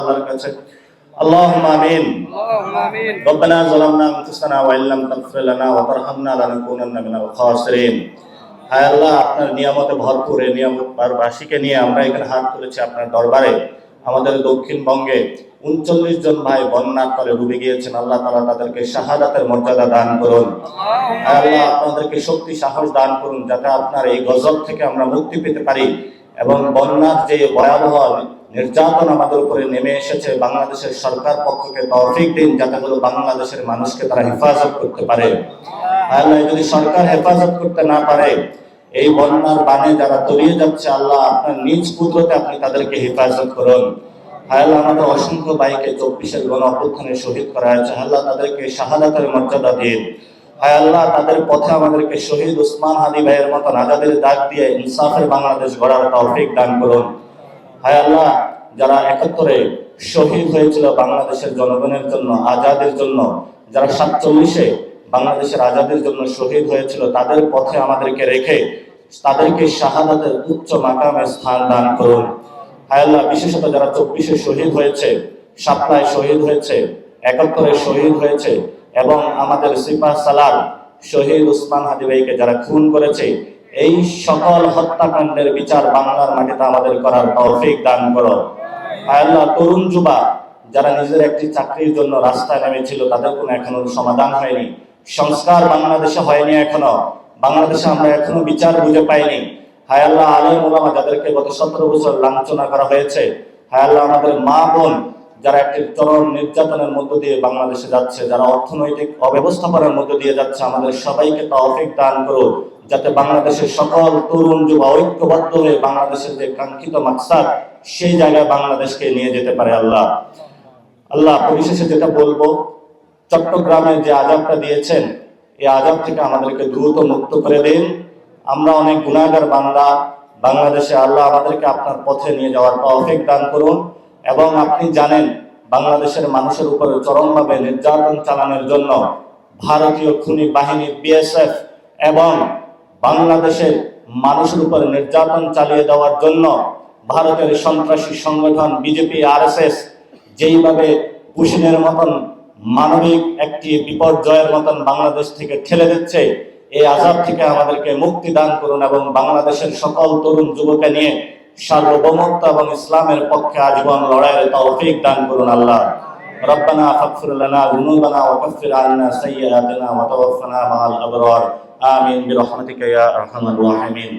আল্লাহর কাছে اللهم آمين ربنا ظلمنا أنفسنا وإن لم تغفر لنا وترحمنا لنكونن من الخاسرين। হায় আল্লাহ, আপনার নিয়ামতে ভরপুর এই নিয়ামতবাসীকে নিয়ে আমরা এখানে হাত তুলেছি আপনার দরবারে। আমাদের দক্ষিণবঙ্গে ৩৯ জন ভাই বন্যার তলে ডুবে গিয়েছেন। আল্লাহ তাআলা তাদেরকে শাহাদাতের মর্যাদা দান করুন। হায় আল্লাহ, আপনাদেরকে শক্তি সাহস দান করুন যাতে আপনার এই গজব থেকে আমরা মুক্তি পেতে পারি এবং বন্যার যে ভয়াবহ নির্যাতন আমাদের উপরে নেমে এসেছে, বাংলাদেশের সরকার পক্ষকে তৌফিক দিন যাতে করে বাংলাদেশের মানুষকে তারা হেফাজত করতে পারে। আল্লাহ, যদি সরকার হেফাজত করতে না পারে, এই বন্যার বানে যারা তলিয়ে যাচ্ছে, আল্লাহ আপনার নিজ কুদরতে আপনি তাদেরকে হেফাজত করুন। আল্লাহ, আমাদের অসংখ্য ভাইকে ২৪-এর গণ অভ্যুত্থানে শহীদ করা হয়েছে, আল্লাহ তাদেরকে শাহাদাতের মর্যাদা দিন। হায় আল্লাহ, তাদের পথে আমাদেরকে শহীদ ওসমান হাদি ভাইয়ের মতন আজাদের ডাক দিয়ে ইনসাফের বাংলাদেশ গড়ার তৌফিক দান করুন। হায় আল্লাহ, যারা ৭১-এ শহীদ হয়েছিল বাংলাদেশের জনগণের জন্য, আজাদের জন্য, যারা ৪৭-এ বাংলাদেশের আজাদের জন্য শহীদ হয়েছিল, তাদের পথে আমাদেরকে রেখে তাদেরকে শাহাদাতের উচ্চ মাকামে স্থান দান করুন। হায় আল্লাহ, বিশেষত যারা ২৪-এ শহীদ হয়েছে, শাপলায় শহীদ হয়েছে, ৭১-এ শহীদ হয়েছে এবং আমাদের সিপাহ সালার শহীদ ওসমান হাদি ভাইকে যারা খুন করেছে, এই সকল হত্যাকাণ্ডের বিচার বাংলার মাটিতে আমাদের করার তৌফিক দান করো। হায় আল্লাহ, তরুণ যুবা যারা নিজের একটি চাকরির জন্য রাস্তায় নেমেছিল, তাদের কোনো এখনো সমাধান হয়নি, সংস্কার বাংলাদেশে হয়নি, এখনো বাংলাদেশে আমরা এখনো বিচার বুঝে পাইনি। হায় আল্লাহ, আলেম ওলামা যাদেরকে গত ১৭ বছর লাঞ্ছনা করা হয়েছে, হায় আল্লাহ, আমাদের মা বোন যারা একটি চরম নির্যাতনের মধ্য দিয়ে বাংলাদেশে যাচ্ছে, যারা অর্থনৈতিক অব্যবস্থাপনার মধ্য দিয়ে যাচ্ছে, আমাদের সবাইকে তৌফিক দান করো যাতে বাংলাদেশের সকল তরুণ যুবা ঐক্যবদ্ধ হয়ে বাংলাদেশের যে কাঙ্ক্ষিত মাকসাদ সেই জায়গায় বাংলাদেশকে নিয়ে যেতে পারে। আল্লাহ আল্লাহ, পরিশেষে যেটা বলবো, চট্টগ্রামের যে আযাবটা দিয়েছেন, এই আযাব থেকে আমাদেরকে দ্রুত মুক্ত করে দিন। আমরা অনেক গুনাহগার বান্দা, বাংলাদেশে আল্লাহ আমাদেরকে আপনার পথে নিয়ে যাওয়ার তৌফিক দান করুন। এবং আপনি জানেন, বাংলাদেশের মানুষের উপরে চরমভাবে নির্যাতন চালানোর জন্য ভারতীয় খুনি বাহিনী বিএসএফ এবং বাংলাদেশের মানুষের উপর নির্যাতন চালিয়ে দেওয়ার জন্য ভারতের সন্ত্রাসী সংগঠন বিজেপি আরএসএস যেইভাবে পুশিনের মতন মানবিক একটি বিপর্যয়ের মতন বাংলাদেশ থেকে ঠেলে দিচ্ছে, এই আযাব থেকে আমাদেরকে মুক্তি দান করুন এবং বাংলাদেশের সকল তরুণ যুবককে নিয়ে সার্বভৌমত্ব এবং ইসলামের পক্ষে আজীবন লড়াইয়ের তৌফিক দান করুন। আল্লাহ রব্বানা ফাগফির লানা যুনুবানা ওয়া কাফির আন্না সাইয়্যাতিনা ওয়া তাওফানা মাআল আবরার। আমিন বিরহমাতিকা ইয়া আরহামার রাহিমিন।